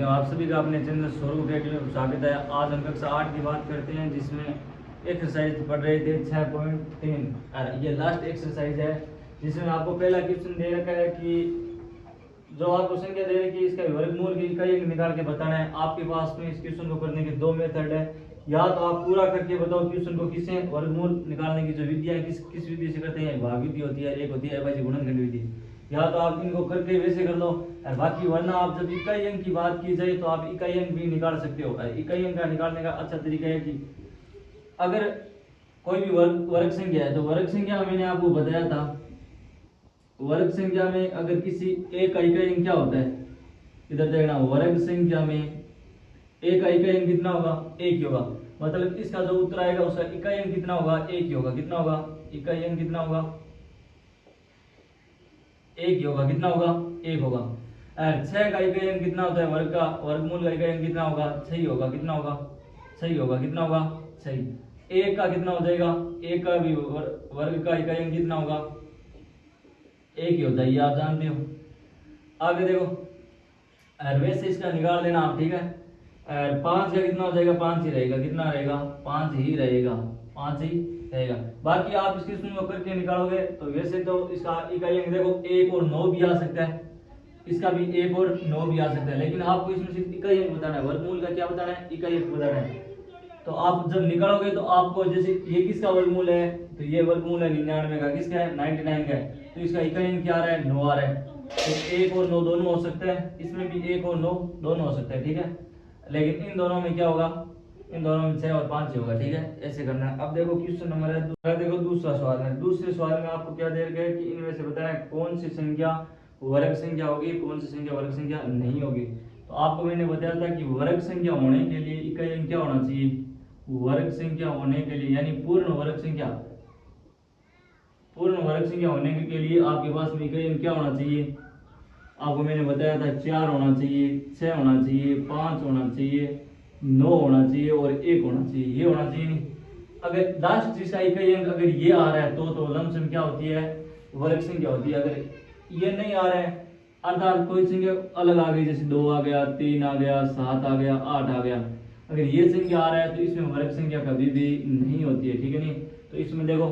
विद्यार्थियों, आप सभी का अपने चैनल स्वरूप अकेडमी में स्वागत है। आज हम कक्षा 8 की बात करते हैं, जिसमें एक्सरसाइज पढ़ रहे थे 6.3 और ये लास्ट एक्सरसाइज है, जिसमें आपको पहला क्वेश्चन दे रखा है कि जो आपको संख्या दे रही है इसका वर्गमूल की इकाई निकाल के बताना है। आपके पास में इस क्वेश्चन को करने के दो मेथड है, या तो आप पूरा करके बताओ क्वेश्चन को, किससे वर्गमूल निकालने की जो विधि है किस विधि से करते हैं, भाग विधि होती है, एक होती है अविभाज्य गुणनखंड विधि। या तो आप इनको करके वैसे कर लो, और बाकी वरना आप जब इकाई अंक की बात की जाए तो आप इकाई अंक भी निकाल सकते हो। इकाई अंक का निकालने का अच्छा तरीका है कि अगर कोई भी वर्ग संख्या है तो वर्ग संख्या मैंने आपको बताया था, वर्ग संख्या में अगर किसी एक का इकाई अंक क्या होता है, इधर देखना, वर्ग संख्या में एक का इकाई अंक कितना होगा, एक ही होगा। मतलब इसका जो उत्तर आएगा उसका इकाई अंक कितना होगा, एक ही होगा। कितना होगा, इकाई अंक कितना होगा, एक ही होगा। कितना होगा, एक होगा। और 6 का इकाई अंक कितना होता है, वर्ग का वर्गमूल का इकाई अंक कितना होगा, 6 ही होगा। कितना होगा, 6 ही होगा। कितना होगा, 6। एक का कितना हो जाएगा, एक का भी वर्ग का इकाई अंक कितना होगा, एक ही होता है, ये आप जानते हो। आगे देखो, और वैसे इसका निकाल लेना आप, ठीक है। और 5 का कितना हो जाएगा, 5 ही रहेगा। कितना रहेगा, 5 ही रहेगा, 5 ही रहेगा। बाकी आप इसके शून्य करके निकालोगे तो वैसे तो इसका इकाई अंक देखो 1 और 9 भी आ सकता है, इसका भी 1 और 9 भी आ सकता है, लेकिन आपको इसमें सिर्फ इकाई अंक बताना है, वर्गमूल का क्या बताना है, इकाई अंक बताना है। तो आप जब निकालोगे तो आपको, जैसे ये किसका वर्गमूल है, तो ये वर्गमूल है 99 का, किसका है, 99 का है, तो इसका इकाई अंक क्या आ रहा है, 9 आ रहा है। तो 1 और 9 दोनों हो सकते हैं, इसमें भी 1 और 9 दोनों हो सकते हैं, ठीक है। लेकिन इन दोनों में क्या होगा, इन दोनों में 6 और 5 ही होगा, ठीक है। ऐसे करना है। अब देखो क्वेश्चन नंबर है दूसरा, देखो दूसरा सवाल है। दूसरे सवाल में आपको क्या दे रखा है कि इनमें से बताना है कौन सी संख्या वर्ग संख्या होगी, कौन सी संख्या वर्ग संख्या नहीं होगी। तो आपको मैंने बताया था कि वर्ग संख्या होने के लिए इकाई अंक क्या होना चाहिए, वर्ग संख्या होने के लिए, यानी पूर्ण वर्ग संख्या, पूर्ण वर्ग संख्या होने के लिए आपके पास में इकाई अंक क्या होना चाहिए, आपको मैंने बताया था 4 होना चाहिए, 6 होना चाहिए, 5 होना चाहिए, 9 होना चाहिए और 1 होना चाहिए। ये होना चाहिए नहीं। अगर लास्ट जिसका इकाई अंक अगर ये आ रहा है तो लमसम क्या होती है, वर्ग संख्या होती है। अगर ये नहीं आ रहा है, अर्थात कोई संख्या अलग आ गई, जैसे 2 आ गया, 3 आ गया, 7 आ गया, 8 आ गया, अगर ये संख्या आ रहा है तो इसमें वर्ग संख्या कभी भी नहीं होती है, ठीक है। नहीं तो इसमें देखो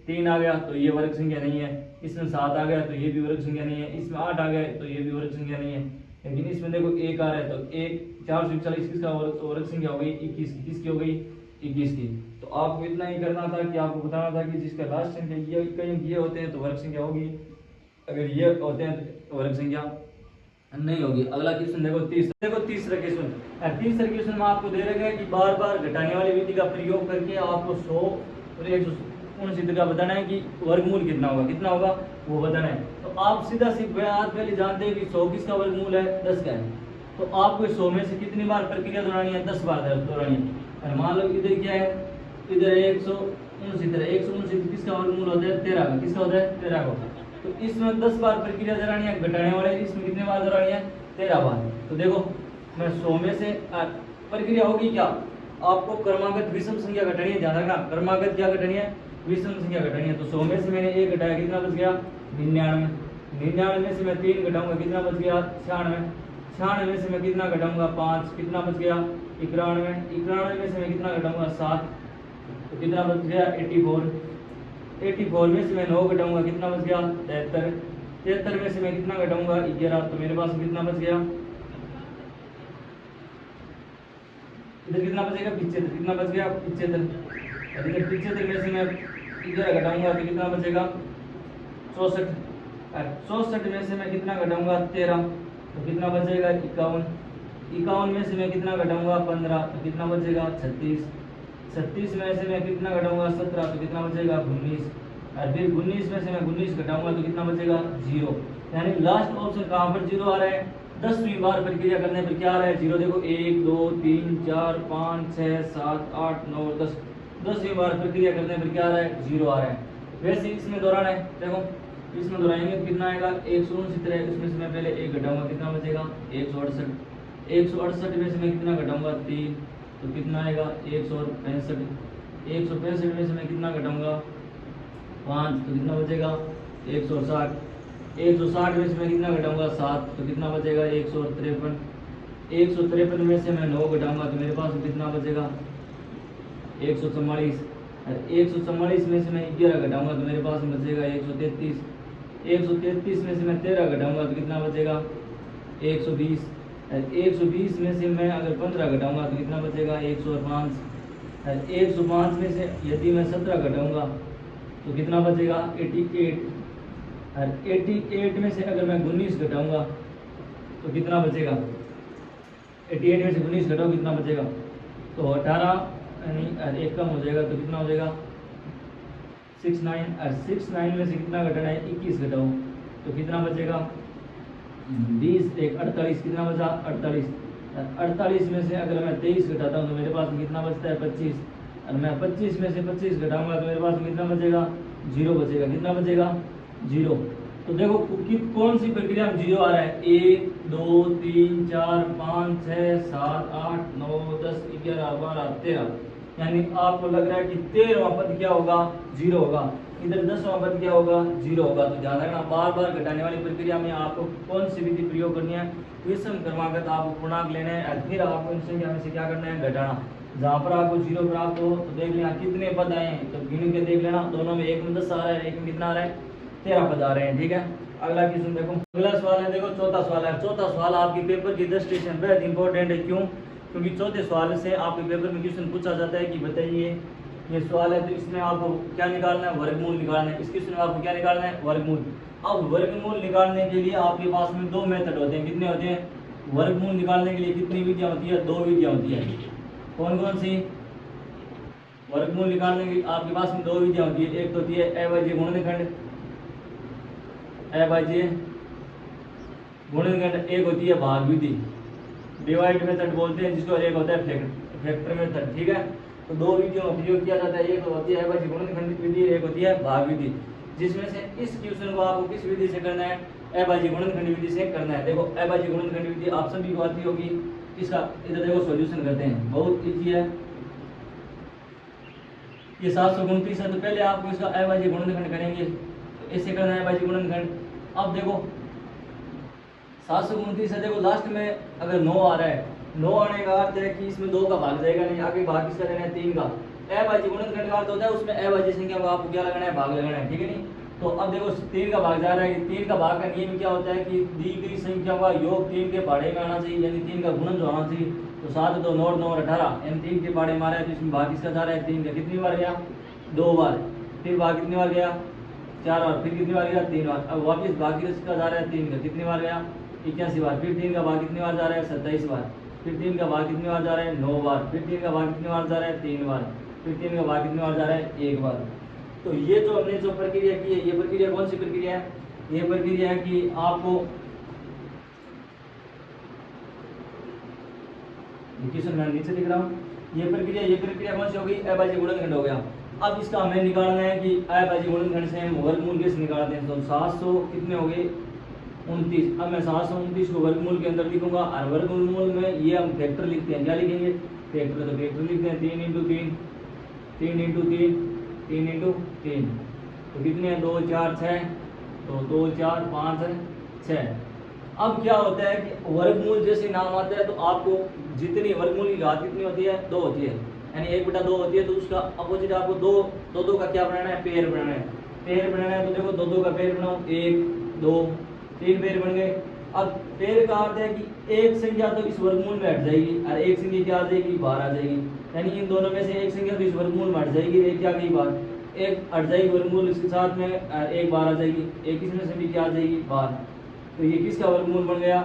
3 आ गया तो ये वर्ग संख्या नहीं है, इसमें 7 आ गया तो ये भी वर्ग संख्या नहीं है, इसमें 8 आ गया तो ये भी वर्ग संख्या नहीं है। लेकिन इसमें देखो 1 आ रहा है तो 1 440 किसका वर्ग संख्या हो गई, 21 की। किसकी हो गई, 21 की। तो आपको इतना ही करना था कि आपको बताना था कि जिसका लास्ट संख्या ये होते हैं तो वर्ग संख्या होगी, अगर ये होते हैं तो वर्ग संख्या नहीं होगी। अगला क्वेश्चन देखो तीसरा क्वेश्चन। तीसरा क्वेश्चन में आपको दे रखा है कि बार बार घटाने वाली विधि का प्रयोग करके आपको 100 और 169 का बताना है कि वर्गमूल कितना होगा, कितना होगा वो बताना है। तो आप सीधा बात पहले जानते हैं कि 100 किसका वर्गमूल है, 10 का है। तो आपको 100 में से कितनी बार प्रक्रिया दोहरानी है, 10 बार दोहरानी है। मान लो इधर क्या है, इधर 169 किसका वर्गमूल होता है, 13 का। किसका होता है, 13 का। तो इसमें 10 बार प्रक्रिया दोहरानी है, घटाने वाले इसमें कितने बार दोहरानी है, 13 बार। तो देखो मैं 100 में से प्रक्रिया होगी क्या, आपको क्रमागत विषम संख्या घटानी है, ध्यान रखना, क्रमागत क्या घटानी है, विषम संख्या घटानी है। तो 100 में से मैंने 1 घटाया, कितना बच गया, 99। 99 में से मैं 3 घटाऊंगा, कितना बच गया, 96। 96 में से मैं कितना घटाऊंगा, 5, कितना बच गया, 91। 91 में से मैं कितना घटाऊंगा, 7, तो कितना बच गया, 84। 84 में से मैं 9 घटाऊंगा, कितना बच गया, 73। 73 में से मैं कितना घटाऊंगा, 11, तो मेरे पास कितना बच गया, इधर कितना बचेगा, 75। कितना बच गया, 75। और इधर 75 में से मैं 11 घटाऊंगा तो कितना बचेगा, 64। 64 में से मैं कितना घटाऊंगा, 13, तो कितना बचेगा, 51। 51 में से मैं कितना घटाऊंगा, 15, तो कितना बचेगा, 36। 36 में से मैं कितना घटाऊंगा, 17, तो कितना बचेगा, 19। और फिर 19 में से मैं 19 घटाऊंगा तो कितना बचेगा, 0। यानी लास्ट ऑप्शन कहाँ पर 0 आ रहा है, 10वीं बार प्रक्रिया करने पर क्या आ रहा है, 0। देखो 1 2 3 4 5 6 7 8 9 10, 10वीं बार प्रक्रिया करने पर क्या आ रहा है, 0 आ रहा है। वैसे इसमें दोहराना है, देखो इसमें दोहराएंगे तो कितना आएगा, 169 है, इसमें से मैं पहले 1 घटाऊंगा, कितना बचेगा, 168। 168 में से मैं कितना घटाऊंगा, 3, तो कितना आएगा, 165। 165 में से मैं कितना घटाऊंगा, 5, तो कितना बचेगा, 160। 160 में से मैं कितना घटाऊंगा, 7, तो कितना बचेगा, 153। 153 में से मैं 9 घटाऊंगा तो मेरे पास कितना बचेगा 144। और 144 में से मैं 11 घटाऊंगा तो मेरे पास बचेगा 133। 133 में से मैं 13 घटाऊंगा तो कितना बचेगा 120। और 120 में से मैं अगर 15 घटाऊंगा तो कितना बचेगा 105। और 105 में से यदि मैं 17 घटाऊंगा तो कितना बचेगा 88। और 88 में से अगर मैं 19 घटाऊंगा तो कितना बचेगा 88 में से 19 घटाओ कितना बचेगा तो 18 यानी और एक कम हो जाएगा तो कितना हो जाएगा 69। और 69 में से कितना घटाना है 21 घटाओ तो कितना बचेगा 20 एक 48 कितना बचा 48। 48 में से अगर मैं 23 घटाता हूँ तो मेरे पास कितना बचता है 25। और मैं 25 में से 25 घटाऊंगा तो मेरे पास कितना बचेगा 0 बचेगा। कितना बचेगा 0। तो देखो कि कौन सी प्रक्रिया में 0 आ रहा है 1 2 3 4 5 6 7 8 9 10 11 12 13 यानी आपको लग रहा है कि 13वां पद क्या होगा 0 होगा। इधर 10वां पद क्या होगा 0 होगा। तो ध्यान रखना बार बार घटाने वाली प्रक्रिया में आपको कौन सी विधि प्रयोग करनी है विषम क्रमागत आपको पूर्णांक लेना है और फिर आपको इन संख्या में से क्या करना है घटाना। जहाँ पर आपको 0 प्राप्त हो तो देख लेना कितने पद आए हैं तो गिन के देख लेना। दोनों में एक में 10 आ रहा है एक में कितना आ रहा है 13 पद आ रहे हैं। ठीक है अगला क्वेश्चन देखो। अगला सवाल है देखो चौथा सवाल है। चौथा सवाल आपके पेपर की दृष्टि से बेहद इंपॉर्टेंट है। क्यों क्योंकि चौथे सवाल से आपके पेपर में क्वेश्चन पूछा जाता है कि बताइए ये सवाल है तो इसमें आपको क्या निकालना है वर्गमूल निकालना है। इस क्वेश्चन में आपको क्या निकालना है वर्गमूल। अब वर्गमूल निकालने के लिए आपके पास में दो मेथड होते हैं। कितने होते हैं वर्गमूल निकालने के लिए कितनी विधियां होती है 2 विधियां होती है। कौन कौन सी वर्गमूल निकालने की आपके पास में 2 विधियां होती है। एक तो होती है अभाज्य गुणनखंड अभाज्य गुणनखंड एक होती है भाग विधि डिवाइड मेथड बोलते हैं जिसको एक होता है फैक्टर मेथड। ठीक है तो 2 विधियों का प्रयोग किया जाता है। एक तो होती है अभाज्य गुणनखंड विधि एक होती है भाग विधि। जिसमें से इस क्वेश्चन को आपको किस विधि से करना है अभाज्य गुणनखंड विधि से करना है। देखो अभाज्य गुणनखंड विधि आप सभी को आती होगी। इसका इधर देखो सॉल्यूशन करते हैं बहुत इजी है। ये 729 है तो पहले आपको इसका अभाज्य गुणनखंड करेंगे तो ऐसे करना है अभाज्य गुणनखंड। अब देखो 729 है देखो लास्ट में अगर 9 आ रहा है 9 आने का अर्थ है कि इसमें 2 का भाग जाएगा नहीं आगे भाग किसका लेना है 3 का। अभाज्य गुणनखंड का अर्थ होता है उसमें अभाज्य संख्या को आपको क्या लगाना है भाग लगाना है। ठीक है नहीं तो अब देखो 3 का भाग जा रहा है 3 का भाग का नियम क्या होता है कि दी गई संख्या का योग 3 के पहाड़े में आना चाहिए यानी 3 का गुणन जो आना चाहिए। तो 7 2 9 9 18 यानी 3 के पहाड़े मारा है तो इसमें भाग किसका जा रहा है 3 का। कितनी बार गया 2 बार। फिर भाग कितनी बार गया 4 बार। फिर कितनी बार गया 3 बार। अब वापिस भाग किसका जा रहा है 3 का। कितनी बार गया 81 बार। फिर 3 का भाग कितनी बार जा रहा है 27 बार। फिर 3 का भाग कितनी बार जा रहा है 9 बार। फिर 3 का भाग कितनी बार जा रहा है 3 बार। फिर 3 का भाग कितनी बार जा रहा है 1 बार। तो ये जो हमने जो प्रक्रिया की है ये प्रक्रिया कौन सी प्रक्रिया है ये प्रक्रिया है कि आपको क्वेश्चन मैं नीचे लिख रहा हूँ ये प्रक्रिया कौन सी होगी अभाज्य गुणनखंड हो गया। अब इसका हमें निकालना है कि अभाज्य गुणनखंड से हम वर्गमूल कैसे निकालते हैं। तो 700 कितने हो गए 29। अब मैं 729 को वर्गमूल के अंदर लिखूंगा और वर्गमूल में ये हम फैक्टर लिखते हैं। क्या लिखेंगे फैक्टर। तो फैक्टर लिखते हैं 3 इंटू 3 3 इंटू 3 3 इंटू 3 तो कितने हैं 2 4 6 तो 2 4 5 6। अब क्या होता है कि वर्गमूल जैसे नाम आता है तो आपको जितनी वर्गमूल की घात कितनी होती है 2 होती है यानी 1/2 होती है। तो उसका अपोजिट आपको 2 का क्या बनाना है पेयर बनाना है। पेयर बनाना है तो देखो 2 का पेयर बनाओ 1 2 3 पेयर बन गए। अब पेयर का अर्थ है कि एक संख्या तो इस वर्गमूल में हट जाएगी और एक संख्या क्या आ जाएगी बाहर आ जाएगी यानी इन दोनों में से एक संख्या तो इस वर्गमूल में हट जाएगी एक क्या गई बाहर एक हट जाएगी वर्गमूल इसके साथ में एक बाहर आ जाएगी एक इसमें से भी क्या आ जाएगी बाहर। तो ये किसका वर्गमूल बन गया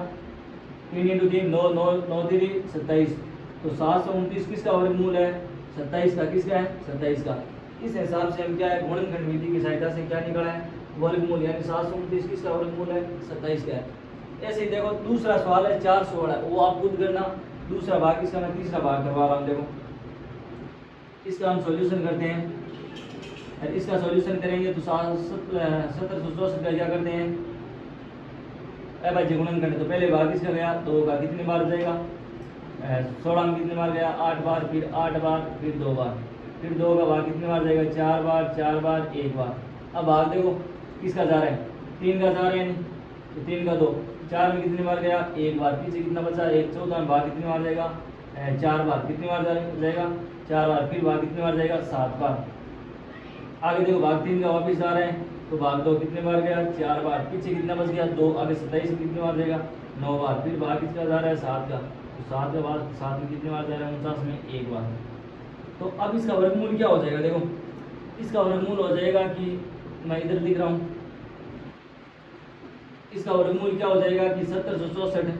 3 इंटू 3 9 9 9 3 27। तो 729 किसका वर्गमूल है 27 का। किसका है 27 का। इस हिसाब से हम क्या है गुणनखंड विधि की सहायता से क्या निकाला है वर्गमूल यानी 729 किसका वर्गमूल है 27 का है। ऐसे ही देखो दूसरा सवाल है 416 वो आप खुद करना। दूसरा भाग इसका मैं तीसरा भाग करवा रहा हूँ। देखो इसका हम सॉल्यूशन करते हैं। इसका सॉल्यूशन करेंगे तो 1764 का क्या करते हैं अभाज्य गुणनखंड। तो पहले भाग किसका गया 2 का कितनी बार हो जाएगा 16 में कितनी बार गया 8 बार। फिर 8 बार फिर 2 बार फिर 2 का भाग कितनी बार जाएगा 4 बार 4 बार 1 बार। अब भाग देखो किसका जा रहा है 3 का जा रहा है तो 3 का 2, 4 में कितनी बार गया, एक बार, पीछे कितना बचा, 1 14 में भाग कितनी बार जाएगा, 4 बार, कितनी बार जाएगा, 4 बार, फिर भाग कितनी बार जाएगा, 7 बार। आगे देखो भाग 3 का वापिस आ रहे हैं, तो भाग 2 कितने बार गया, 4 बार, पीछे कितना बच गया, 2, आगे 27 में कितनी बार जाएगा, 9 बार, फिर भाग किसका जा रहा है, 7 का, तो 7 के बाद 7 में कितनी बार जा रहा है, 49 में 1 बार। तो अब इसका वर्गमूल क्या हो जाएगा, देखो इसका वर्गमूल हो जाएगा कि मैं इधर लिख रहा हूँ, इसका वर्गमूल क्या हो जाएगा कि 1764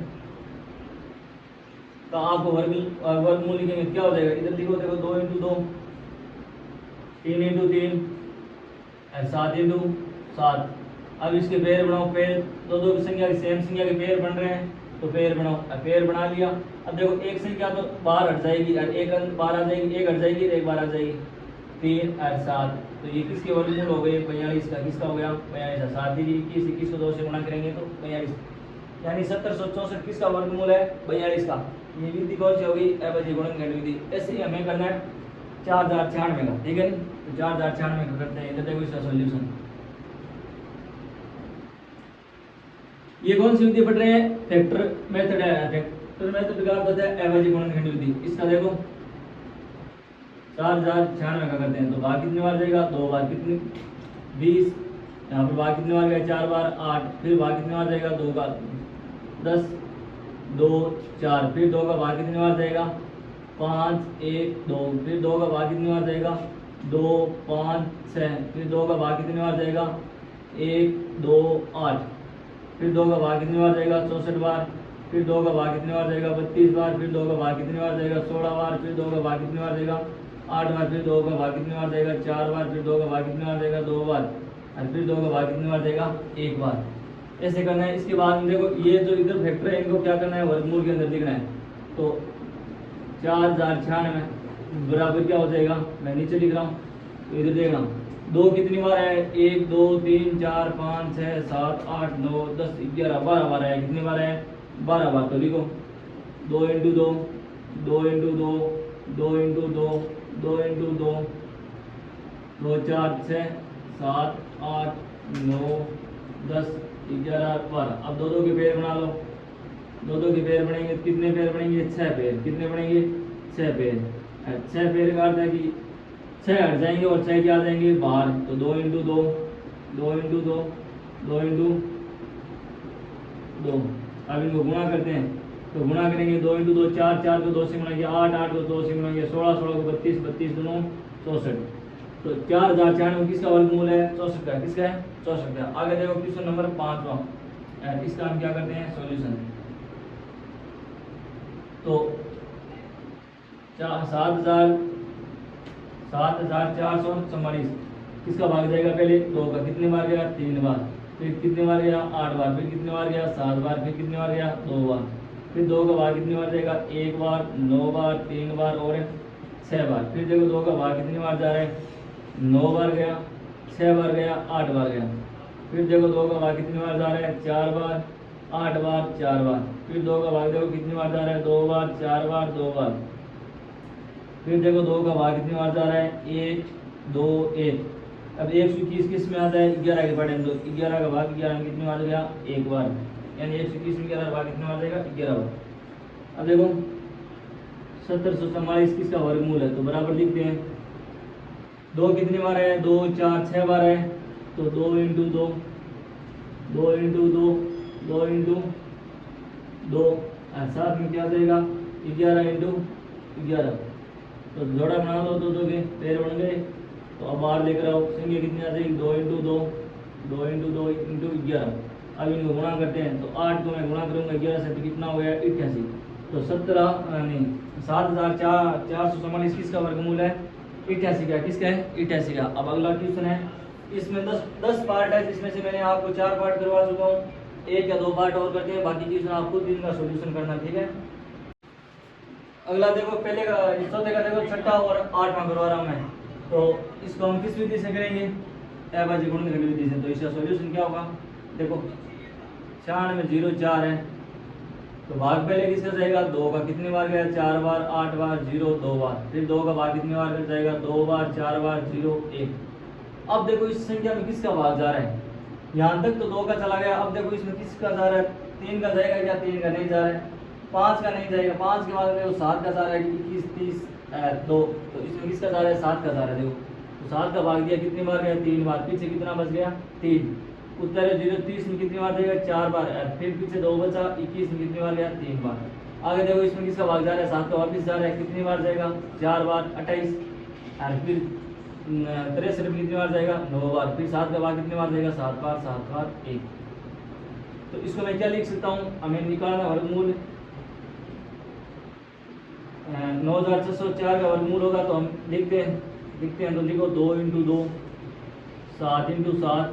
का आपको वर्गमूल लिखेंगे क्या हो जाएगा, इधर लिखो, देखो 2 इंटू 2, 3 इंटू 3, 7 इंटू 7। अब इसके पेड़ बनाओ, पेड़ दो की संख्या की सेम संख्या के पेड़ बन रहे हैं, तो पेड़ बनाओ, पेड़ बना लिया। अब देखो एक संख्या तो बाहर हट जाएगी, एक बाहर आ जाएगी, एक हट जाएगी, एक बार आ जाएगी, 3 और 7, तो ये किसके वर्गमूल हो गए, 42 का, किसका हो गया, 42, 7 दी 21, 21 को 2 से गुणा करेंगे तो 42, यानी 1764 किसका वर्गमूल है, 42 का। ये विधि कौन सी होगी, अभाज्य गुणनखंड विधि। ऐसे ही हमें करना है 4096 का, ठीक है, तो 4096 का करते हैं, देखो इसका सॉल्यूशन। ये कौन सी विधि पढ़ रहे हैं, फैक्टर मेथड है, फैक्टर मेथड का अर्थ है अभाज्य गुणनखंड विधि। इसका देखो 4096 का करते हैं, तो भाग कितनी बार जाएगा, 2 बार, कितनी 20, यहाँ पर भाग कितनी बार गया, 4 बार, 8, फिर भाग कितनी बार जाएगा, 2 बार, 10, 2 4, फिर 2 का भाग कितनी बार जाएगा, 5 1 2, फिर 2 का भाग कितनी बार जाएगा, 2 5 6, फिर 2 का भाग कितनी बार जाएगा, 1 2 8, फिर 2 का भाग कितनी बार जाएगा, 64 बार, फिर 2 का भाग कितनी बार जाएगा, 32 बार, फिर 2 का भाग कितनी बार जाएगा, 16 बार, फिर 2 का भाग कितनी बार जाएगा, 8 बार, फिर 2 का भाग कितनी बार जाएगा, 4 बार, फिर 2 का भाग कितनी बार जाएगा, 2 बार, और फिर 2 का भाग कितनी बार जाएगा, 1 बार। ऐसे करना है। इसके बाद में देखो ये जो इधर फैक्टर है इनको क्या करना है, वर्गमूल के अंदर लिखना है। तो 4096 बराबर क्या हो जाएगा, मैं नीचे लिख रहा हूँ, तो इधर देख रहा हूँ 2 कितनी बार है, 1 2 3 4 5 6 7 8 9 10 11 12 बार है, कितनी बार है, 12 बार। तो लिखो 2 इंटू 2, 2 इंटू 2, 2 इंटू 2, 2 इंटू 2, 2 4 6 7 8 9 10 11 12। अब 2 के पेड़ बना लो, 2 के पेड़ बनेंगे, कितने पेड़ बनेंगे, 6 पेड़, कितने बनेंगे, 6 पेड़। 6 पेड़ का अर्थ है कि 6 हट जाएंगे और 6 क्या आ जाएंगे बाहर, तो 2 इंटू 2, 2 इंटू 2, 2 इंटू 2। अब इनको गुणा करते हैं, तो गुणा करेंगे 2 इंटू 2 4, 4 को 2 से गुणा किया, 8 8 को 2 से गुणा किया, 16 16 को 32, 32 दोनों 64। तो 4096 किसका वर्गमूल है, 64 का, किसका है, 64 का। आगे देखो क्वेश्चन नंबर 5वां, इसका हम क्या करते हैं, सॉल्यूशन। तो 7444 किसका भाग जाएगा, पहले 2 का, कितने बार गया, 3 बार, फिर कितने बार गया, 8 बार, फिर कितने बार गया, 7 बार, फिर कितने बार गया, 2 बार, फिर 2 का भाग कितनी बार जाएगा, 1 बार, 9 बार, 3 बार और 6 बार। फिर देखो 2 का भाग कितनी बार जा रहा है, 9 बार गया, 6 बार गया, 8 बार गया। फिर देखो 2 का भाग कितनी बार जा रहा है, 4 बार, 8 बार, 4 बार। फिर 2 का भाग देखो कितनी बार जा रहा है, 2 बार, 4 बार, 2 बार। फिर देखो 2 का भाग कितनी बार जा रहा है, 1 2 1। अब 121 किस में आता है, 11 के पढ़े, तो 11 का भाग 11 में कितनी बार गया, 1 बार, यानी 121 में 11 का भाग कितनी बार जाएगा, 11 बार। अब देखो 1744 किसका वर्गमूल है, तो बराबर लिखते हैं। 2 कितनी बार है, 2 4 6 बार है, तो 2 इंटू 2, 2 इंटू 2, 2 इंटू 2, साथ में क्या आ जाएगा, 11 इंटू 11। तो जोड़ा बना लो, 2 के पेड़ बन गए। तो अब बाहर लेकर आओ, संख्या कितनी आ जाएगी, 2 इंटू 2, 2 इंटू 2 इंटू 11। अब इनको गुणा करते हैं, तो 8 को मैं गुणा करूँगा 11 से, तो कितना हो गया, 88। तो 7444 किसका वर्गमूल है, 88 का, किसका है, 88 का। अब अगला क्वेश्चन है, इसमें 10 पार्ट है, जिसमें से मैंने आपको 4 पार्ट करवा चुका हूँ, 1 या 2 पार्ट और करते हैं, बाकी क्वेश्चन आप खुद इनका सॉल्यूशन करना, ठीक है। अगला देखो, पहले का चौथे का देखो, छठा और 8वां करवा रहा हूँ मैं। तो इसको हम किस विधि से करेंगे, अभाज्य गुणनखंड विधि से। तो इसका सॉल्यूशन क्या होगा, देखो 96 में 0 4 है, तो भाग पहले किसका जाएगा, 2 का, कितनी बार गया, 4 बार, 8 बार, 0 2 बार। फिर 2 का भाग कितनी बार जाएगा, 2 बार, 4 बार, 0 1। अब देखो इस संख्या में किसका भाग जा रहा है, यहाँ तक तो 2 का चला गया। अब देखो इसमें किसका जा रहा है, 3 का जाएगा क्या, 3 का नहीं जा रहा है, 5 का नहीं जाएगा, 5 के बाद देखो 7 का जा रहा है, 21 30 2, तो इसमें किसका जा रहा है, 7 का जा रहा है। देखो तो 7 का भाग दिया, कितनी बार गया, 3 बार, पीछे कितना बच गया, 3। उत्तर है 0 30 में कितनी बार देगा, 4 बार, फिर पीछे 2 बचा, 21 में कितनी बार गया, 3 बार। आगे देखो इसमें किसका भाग जा रहा है, 7 का वापस जा रहा है, कितनी बार जाएगा, 4 बार, 28, और फिर 63 में कितनी बार जाएगा, 9 बार, फिर 7 का भाग कितनी बार जाएगा, 7 बार, 7 बार 1। तो इसको मैं क्या लिख सकता हूँ, हमें निकालना वर्गमूल 9604 का वर्गमूल होगा, तो हम लिखते हैं तो लिखो 2 × 2 7 × 7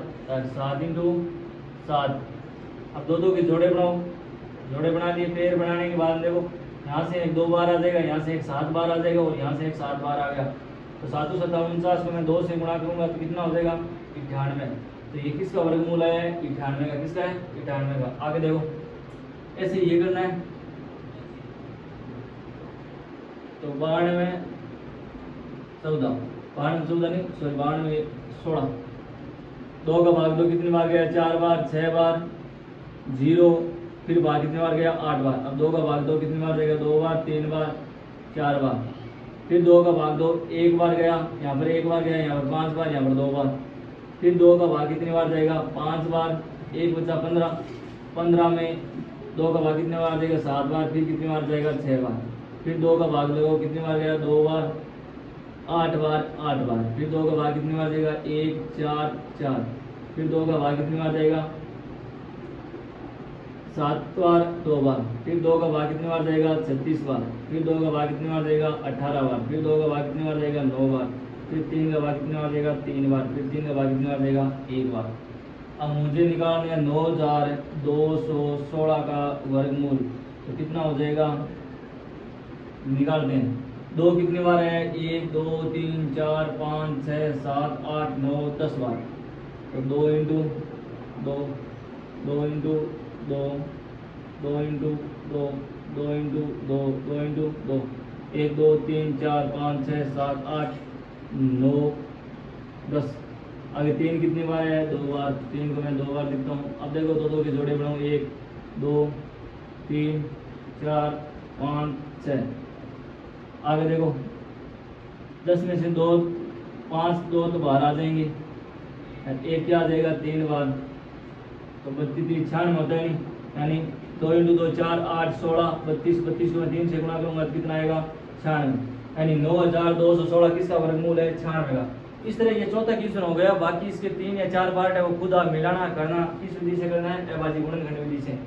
7 × 7। अब 2 2 के जोड़े बनाओ, जोड़े बना लिए, पेड़ बनाने के बाद देखो यहाँ से एक 2 बार आ जाएगा, यहाँ से एक 7 बार आ जाएगा, और यहाँ से एक 7 बार आ गया। तो 7 × 7 = 49 को मैं 2 से गुणा करूँगा तो कितना हो जाएगा, 98। तो ये किसका वर्गमूल है, 98 का। किसका है, 98 का। आगे देखो ऐसे ये करना है, तो 92 14 92 नहीं सॉरी 92 16, 2 का भाग 2 कितनी बार गया, 4 बार, 6 बार, 0, फिर भाग कितनी बार गया, 8 बार। अब 2 का भाग 2 कितनी बार जाएगा, 2 बार, 3 बार, 4 बार, फिर 2 का भाग 2 1 बार गया, यहाँ पर 1 बार गया, यहाँ पर 5 बार, यहाँ पर 2 बार, फिर 2 का भाग कितनी बार जाएगा, 5 बार, 1 बचा 15, 15 में 2 का भाग कितनी बार जाएगा, 7 बार, फिर कितनी बार जाएगा, 6 बार, फिर 2 का भाग देखो कितनी बार गया, 2 बार, 8 बार, 8 बार, फिर 2 का भाग कितनी बार जाएगा, 1 4 4, फिर 2 का भाग कितनी बार जाएगा, 7 बार, 2 बार, फिर 2 का भाग कितनी बार जाएगा, 36 बार, फिर 2 का भाग कितनी बार जाएगा, 18 बार, फिर 2 का भाग कितनी बार जाएगा, 9 बार, फिर 3 का भाग कितनी बार जाएगा, 3 बार, फिर 3 का भाग कितनी बार जाएगा, 1 बार। अब मुझे निकालना है 9216 का वर्गमूल, तो कितना हो जाएगा, निकालते हैं। 2 कितनी बार है, 1 2 3 4 5 6 7 8 9 10 बार, तो 2 × 2 2 × 2 2 × 2 2 × 2 2 × 2 1 2 3 4 5 6 7 8 9 10। आगे 3 कितनी बार है, 2 बार, 3 को मैं 2 बार लिखता हूँ। अब देखो 2 2 के जोड़े बनाऊँ, 1 2 3 4 5 6। आगे देखो 10 में से 2 5 2 तो बाहर आ जाएंगे, एक क्या आ जाएगा, 3 बार, तो 32 96 होता है नहीं, यानी 2 × 2 4 8 16 32 32 को मैं 3 से गुणा करूँगा तो कितना आएगा, 96, यानी 9216 किसका वर्गमूल है, 96 का। इस तरह ये चौथा क्वेश्चन हो गया। बाकी इसके 3 या 4 पार्ट है, वो खुद आप मिलाना करना, किस विधि से करना है, अभाज्य गुणनखंड विधि से।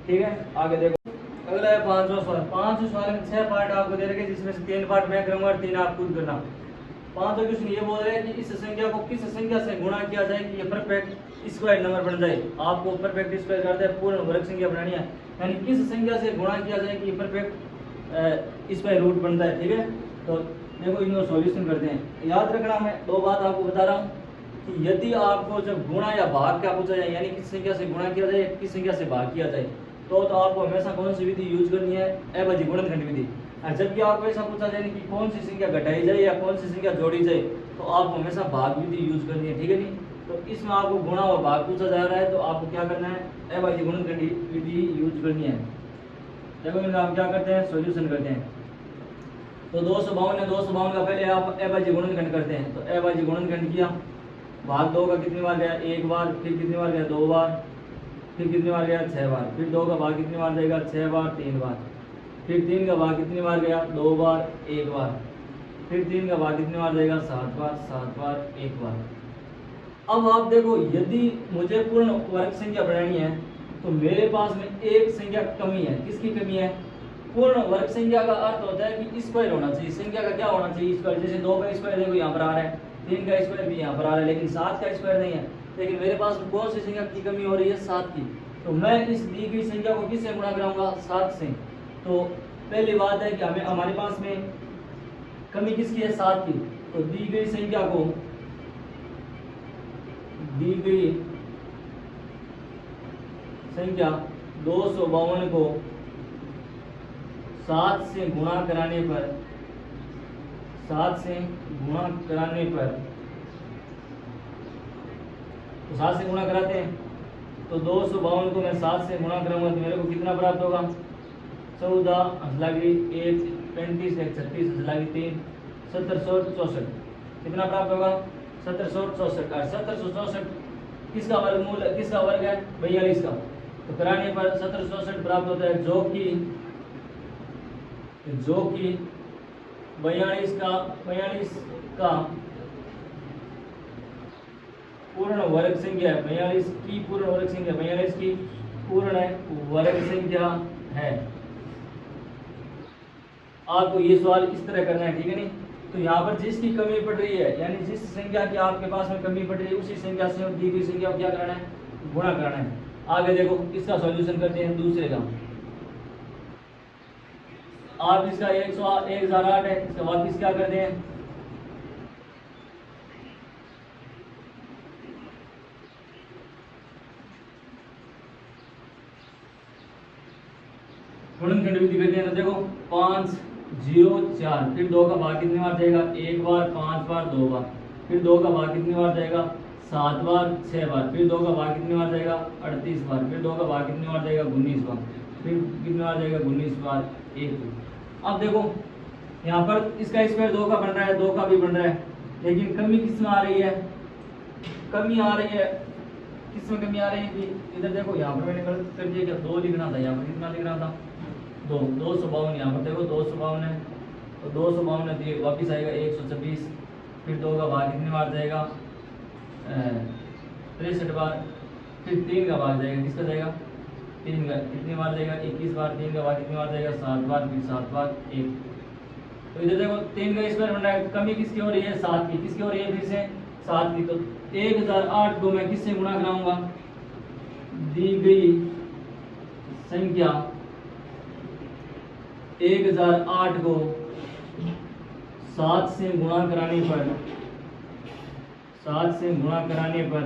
ठीक है, आगे देखो अगला है 5वां सवाल। 5वें सवाल में 6 पार्ट आपको दे रखे, जिसमें से 3 पार्ट मैं करूंगा और 3 आप खुद करना। 5वां क्वेश्चन ये बोल रहे हैं कि इस संख्या को किस संख्या से गुणा किया जाए कि ये परफेक्ट स्क्वायर नंबर बन जाए। आपको परफेक्ट स्क्वायर करते हैं, पूर्ण वर्ग संख्या बनानी है, यानी किस संख्या से गुणा किया जाए कि ये परफेक्ट स्क्वायर रूट बनता है। ठीक है, तो देखो इनको सॉल्यूशन करते हैं। याद रखना, मैं 2 बात आपको बता रहा हूँ कि यदि आपको जब गुणा या भाग का पूछा जाए, यानी किस संख्या से गुणा किया जाए, किस संख्या से भाग किया जाए, तो आपको हमेशा कौन सी विधि यूज करनी है, अभाज्य गुणनखंड विधि। और जबकि आपको ऐसा पूछा जाए कि कौन सी संख्या घटाई जाए या कौन सी संख्या जोड़ी जाए, तो आपको हमेशा भाग विधि यूज करनी है। ठीक है नहीं, तो इसमें आपको गुणा और भाग पूछा जा रहा है, तो आपको क्या करना है, अभाज्य गुणनखंड विधि यूज करनी है। देखो इनका हम क्या करते हैं, सॉल्यूशन करते हैं। तो 252 है, 252 का पहले आप अभाज्य गुणनखंड करते हैं। तो अभाज्य गुणनखंड किया, भाग 2 का कितनी बार गया, 1 बार, फिर कितनी बार गया, 2 बार, फिर कितनी बार गया, 6 बार, फिर 2 का भाग कितनी बार जाएगा, 6 बार, 3 बार, फिर 3 का भाग कितनी बार गया, 2 बार, 1 बार, फिर 3 का भाग कितनी बार जाएगा, 7 बार, 7 बार, 1 बार। अब आप देखो, यदि मुझे पूर्ण वर्ग संख्या बनानी है तो मेरे पास में एक संख्या कमी है। किसकी कमी है, पूर्ण वर्ग संख्या का अर्थ होता है कि स्क्वायर होना चाहिए। संख्या का क्या होना चाहिए, स्क्वायर। जैसे 2 का स्क्वायर देखो यहाँ पर आ रहा है, 3 का स्क्वायर भी यहाँ पर आ रहा है, लेकिन 7 का स्क्वायर नहीं है। लेकिन मेरे पास कौन सी संख्या की कमी हो रही है, 7 की। तो मैं इस दी गई संख्या को किससे गुणा कराऊंगा, 7 से। तो पहली बात है कि हमें हमारे पास में कमी किसकी है, 7 की। तो दी गई संख्या को, दी गई संख्या 252 को 7 से गुणा कराने पर, 7 से गुणा कराने पर तो 7 से गुणा कराते हैं, तो 252 को मैं 7 से गुणा करूँगा तो मेरे को कितना प्राप्त होगा? 14 लगी 1, 35 1 36 लगी 3, 1764 कितना प्राप्त होगा? 1764। और 1764 किसका वर्गमूल, किसका वर्ग है? 42 का। तो कराने पर 1764 प्राप्त होता है, जो कि 42 का पूर्ण वर्ग संख्या है। 42 की पूर्ण वर्ग संख्या, 42 की पूर्ण वर्ग संख्या है। आपको ये सवाल इस तरह करना है, ठीक है नहीं? तो यहाँ पर जिसकी कमी पड़ रही है, यानी जिस संख्या की आपके पास में कमी पड़ रही है, उसी संख्या से दी गई संख्या को क्या करना है? गुणा करना है। आगे देखो, इसका सॉल्यूशन करते हैं दूसरे का। आप इसका 1008 है, इसका वापिस क्या करते हैं? गुणनखंड विधि करते हैं। तो देखो 5 0 4, फिर 2 का भाग कितनी बार जाएगा? 1 बार, 5 बार, 2 बार। फिर 2 का भाग कितनी बार जाएगा? 7 बार, 6 बार। फिर 2 का भाग कितनी बार जाएगा? 38 बार। फिर 2 का भाग कितनी बार जाएगा? 19 बार। फिर कितनी बार जाएगा? 19 बार 1। अब देखो यहाँ पर इसका स्क्वायर 2 का बन रहा है, 2 का भी बन रहा है, लेकिन कमी किस में आ रही है? कमी आ रही है किस में कमी आ रही है कि इधर देखो, यहाँ पर मैंने गलत कर दिया, क्या 2 लिखना था, यहाँ पर कितना लिखना था? 252। यहाँ पर देखो 252 है, तो 252 है, तो ये वापिस आएगा 126। फिर 2 का भाग कितनी बार जाएगा? 63 बार। फिर 3 का भाग जाएगा, किसका जाएगा? 3 का कितनी बार जाएगा? 21 बार। 3 का भाग कितनी बार जाएगा? 7 बार। फिर 7 बार 1। तो इधर देखो 3 का स्क्वायर बन रहा है, कमी किसकी हो रही है? 7 की। किसकी हो रही है? फिर से 7 की। तो 1008 को मैं किससे गुणा कराऊंगा? दी गई संख्या 1008 को 7 से गुणा कराने पर 7 से गुणा कराने पर,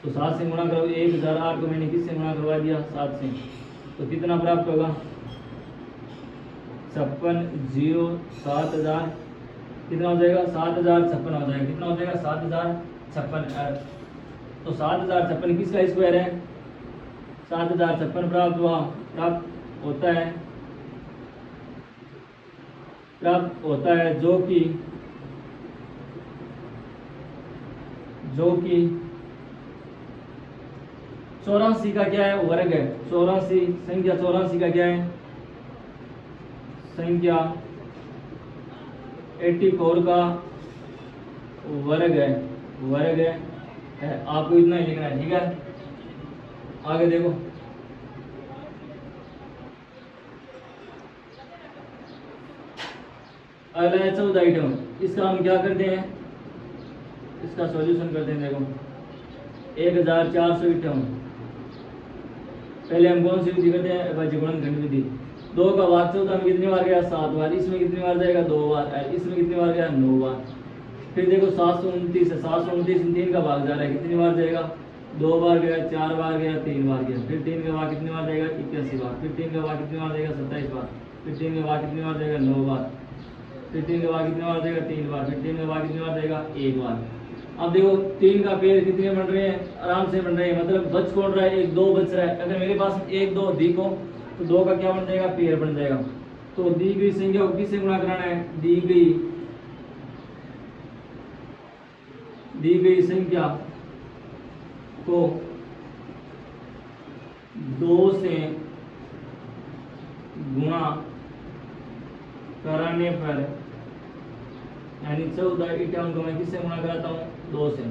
तो 7 से गुणा करो, 1008 को मैंने किससे गुणा करवा दिया? 7 से। तो कितना प्राप्त होगा? 56 0 7000 कितना हो जाएगा? 7056 हो जाएगा। कितना हो जाएगा? 7056। तो 7056 किसका स्क्वायर है? 7056 प्राप्त होता है, जो कि 84 का क्या है? वर्ग है। 84 संख्या 84 का क्या है? संख्या 84 का वर्ग है। आपको इतना ही लिखना है, ठीक है? आगे देखो, अगला है 14 आइटम। इसका हम क्या करते हैं? इसका सॉल्यूशन करते हैं। देखो 1451। पहले हम कौन सी विधि करते हैं? गुणनखंड विधि। 2 का भाग 14 में कितनी बार गया? 7 बार। इसमें कितनी बार जाएगा? 2 बार। इसमें कितनी बार गया? 9 बार। फिर देखो 729 है, 729 में 3 का भाग जा रहा है, कितनी बार जाएगा? 2 बार गया, 4 बार गया, 3 बार गया। फिर 3 का भाग कितनी बार जाएगा? 81 बार। फिर 3 का भाग कितनी बार जाएगा? 27 बार। फिर 3 का भाग कितनी बार जाएगा? 9 बार। फिर 3 का भाग कितनी बार जाएगा? 3 बार। फिर 3 का भाग कितनी बार जाएगा? 1 बार। अब देखो 3 का पेड़ कितने बन रहे हैं? आराम से बन रहे हैं, मतलब बच कौन रहा है? 1 2 बच रहा है। अगर मेरे पास 1 2 अधिक हो तो 2 का क्या बन जाएगा? पेड़ बन जाएगा। तो दी गई संख्या को किससे गुणा कराना है? दी गई संख्या को 2 से गुणा कराने पर, यानी 1451 को मैं किससे गुणा कराता हूँ? 2 से।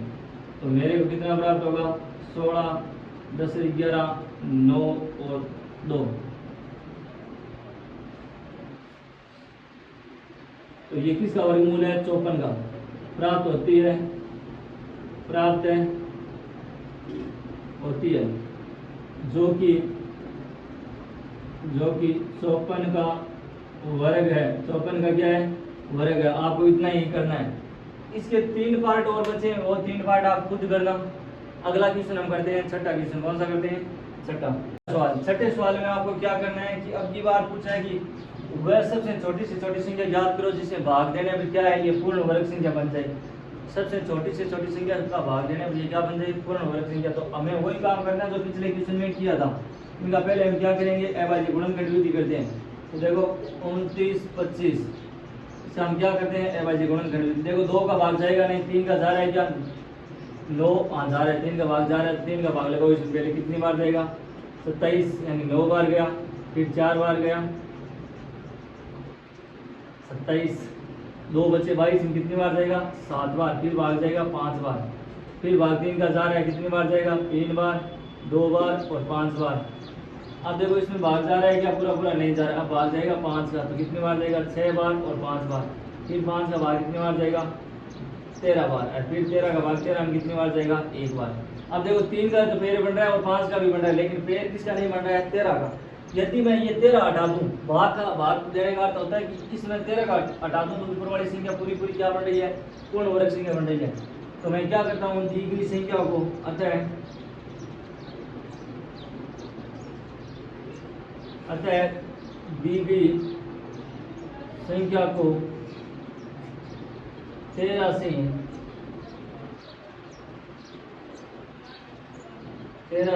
तो मेरे को कितना प्राप्त होगा? 16 10 11 9 और 2। तो ये किसका वर्गमूल है? 54 का प्राप्त होती है, जो कि 54 का वर्ग है। 54 का क्या है? वर्ग है। आपको इतना ही करना है। इसके 3 पार्ट और बचे हैं, वो 3 पार्ट आप खुद करना। अगला क्वेश्चन हम करते हैं, छठा क्वेश्चन। कौन सा करते हैं? छठा सवाल। छठे सवाल में आपको क्या करना है कि अब की बार पूछा है कि वह सबसे छोटी से छोटी संख्या याद करो जिसे भाग देने पर क्या है? ये पूर्ण वर्ग संख्या बन जाए। सबसे छोटी से छोटी संख्या का भाग देने पर ये क्या बन जाएगी, पूर्ण वर्ग संख्या। तो हमें वही काम करना है जो पिछले क्वेश्चन में किया था। इनका पहले हम क्या करेंगे, अभाज्य गुणनखंड विधि करते हैं। तो देखो 29 25 से हम क्या करते हैं, अभाज्य गुणनखंड विधि। देखो 2 का भाग जाएगा नहीं, 3 का जा रहा है क्या, 9 जा रहा है, 3 का भाग जा रहा है, 3 का भाग लगाओ, इसमें पहले कितनी बार जाएगा, 27 यानी 9 बार गया, फिर 4 बार गया 27, 2 बचे 22 में कितनी बार जाएगा, 7 बार, फिर भाग जाएगा 5 बार, फिर भाग 3 का जा रहा है, कितनी बार जाएगा, 3 बार, 2 बार और 5 बार। अब देखो इसमें भाग जा रहा है क्या, पूरा पूरा नहीं जा रहा है, अब भाग जाएगा 5 का, तो कितनी बार जाएगा, 6 बार और 5 बार, फिर 5 का भाग कितनी बार जाएगा, 13 बार, और फिर 13 का भाग 13 में कितनी बार जाएगा, 1 बार। अब देखो 3 का तो पेड़ बन रहा है और 5 का भी बन रहा है, लेकिन पेड़ किसका नहीं बन रहा है, 13 का। यदि मैं ये 13 हटा दूं, भाग का भाग देने का अर्थ होता है कि इसमें 13 का हटा दूं तो ऊपर वाली संख्या पूरी पूरी क्या बन रही है, पूर्ण वर्ग संख्या बन रही है। तो मैं क्या करता हूँ, दी गई संख्या को अतः दी गई संख्या को 13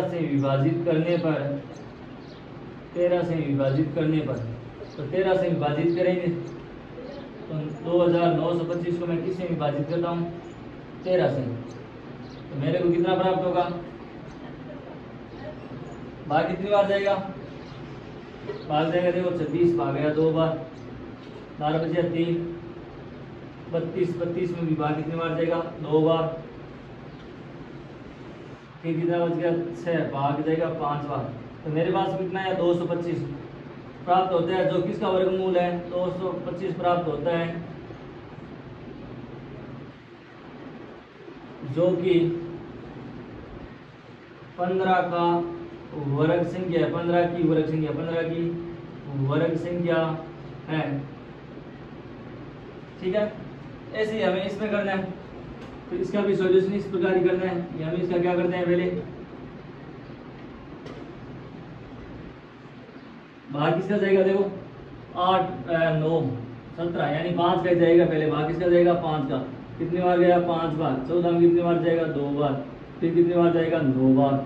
से विभाजित करने पर, 13 से विभाजित करने पर, तो 13 से विभाजित करेंगे तो 2925 को मैं किससे विभाजित करता हूँ, 13 से, तो मेरे को कितना प्राप्त होगा, भाग कितनी बार जाएगा, भाग जाएगा देखो 26 भाग गया 2 बार, 12 बचे 3, 32 में भी भाग कितनी बार जाएगा, 2 बार, फिर कितना बच गया 6, भाग जाएगा 5 बार। तो मेरे पास कितना है, 225 प्राप्त होता है, जो किसका वर्गमूल है, 225 प्राप्त होता है, जो कि 15 का वर्ग संख्या है, 15 की वर्ग संख्या, 15 की वर्ग संख्या है। ठीक है, ऐसे ही हमें इसमें करना है, तो इसका भी सॉल्यूशन इस प्रकार ही करना है। ये हम इसका क्या करते हैं, पहले भाग किसका जाएगा, देखो 8 9 17 यानी 5 का जाएगा, पहले भाग किसका जाएगा, 5 का, कितनी बार गया, 5 बार, 14 में कितनी बार जाएगा, 2 बार, फिर कितनी बार जाएगा, 9 बार।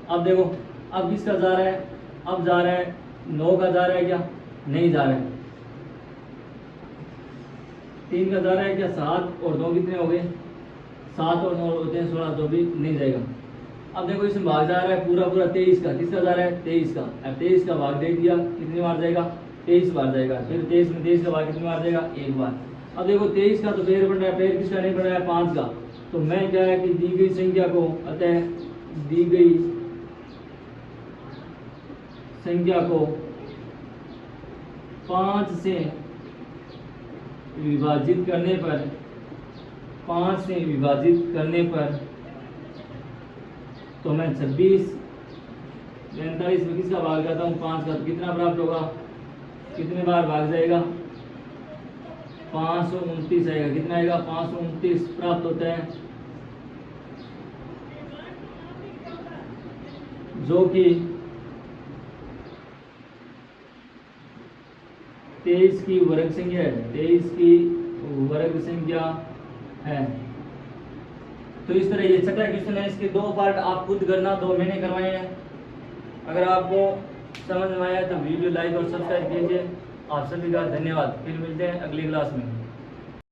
अब देखो अब किसका जा रहा है, अब जा रहा है 9 का जा रहा है क्या, नहीं जा रहा है, 3 का जा रहा है क्या, 7 और 2 कितने हो गए, 7 और 9 होते हैं 16, तो भी नहीं जाएगा। अब देखो इसमें भाग जा रहा है पूरा पूरा 23 का, किसका जा रहा है, 23 का, अब 23 का भाग दे दिया, कितनी बार जाएगा, 23 बार जाएगा, फिर 23 में 23 का भाग कितनी बार जाएगा, 1 बार। अब देखो 23 का तो पेड़ बन रहा है, पेड़ किसका नहीं बन रहा है, 5 का, तो मैं क्या है कि दी गई संख्या को, अतः दी गई संख्या को 5 से विभाजित करने पर, 5 से विभाजित करने पर, तो मैं 26 45 में किसका भाग करता हूँ, 5 का, तो कितना प्राप्त होगा, कितने बार भाग जाएगा, 529 आएगा, कितना आएगा, 529 प्राप्त होता है, जो कि 23 की वर्ग संख्या है, 23 की वर्ग संख्या है। तो इस तरह ये छठा क्वेश्चन है, इसके 2 पार्ट आप खुद करना, 2 मैंने करवाए हैं। अगर आपको समझ में आया तो वीडियो लाइक और सब्सक्राइब कीजिए। आप सभी का धन्यवाद, फिर मिलते हैं अगली क्लास में।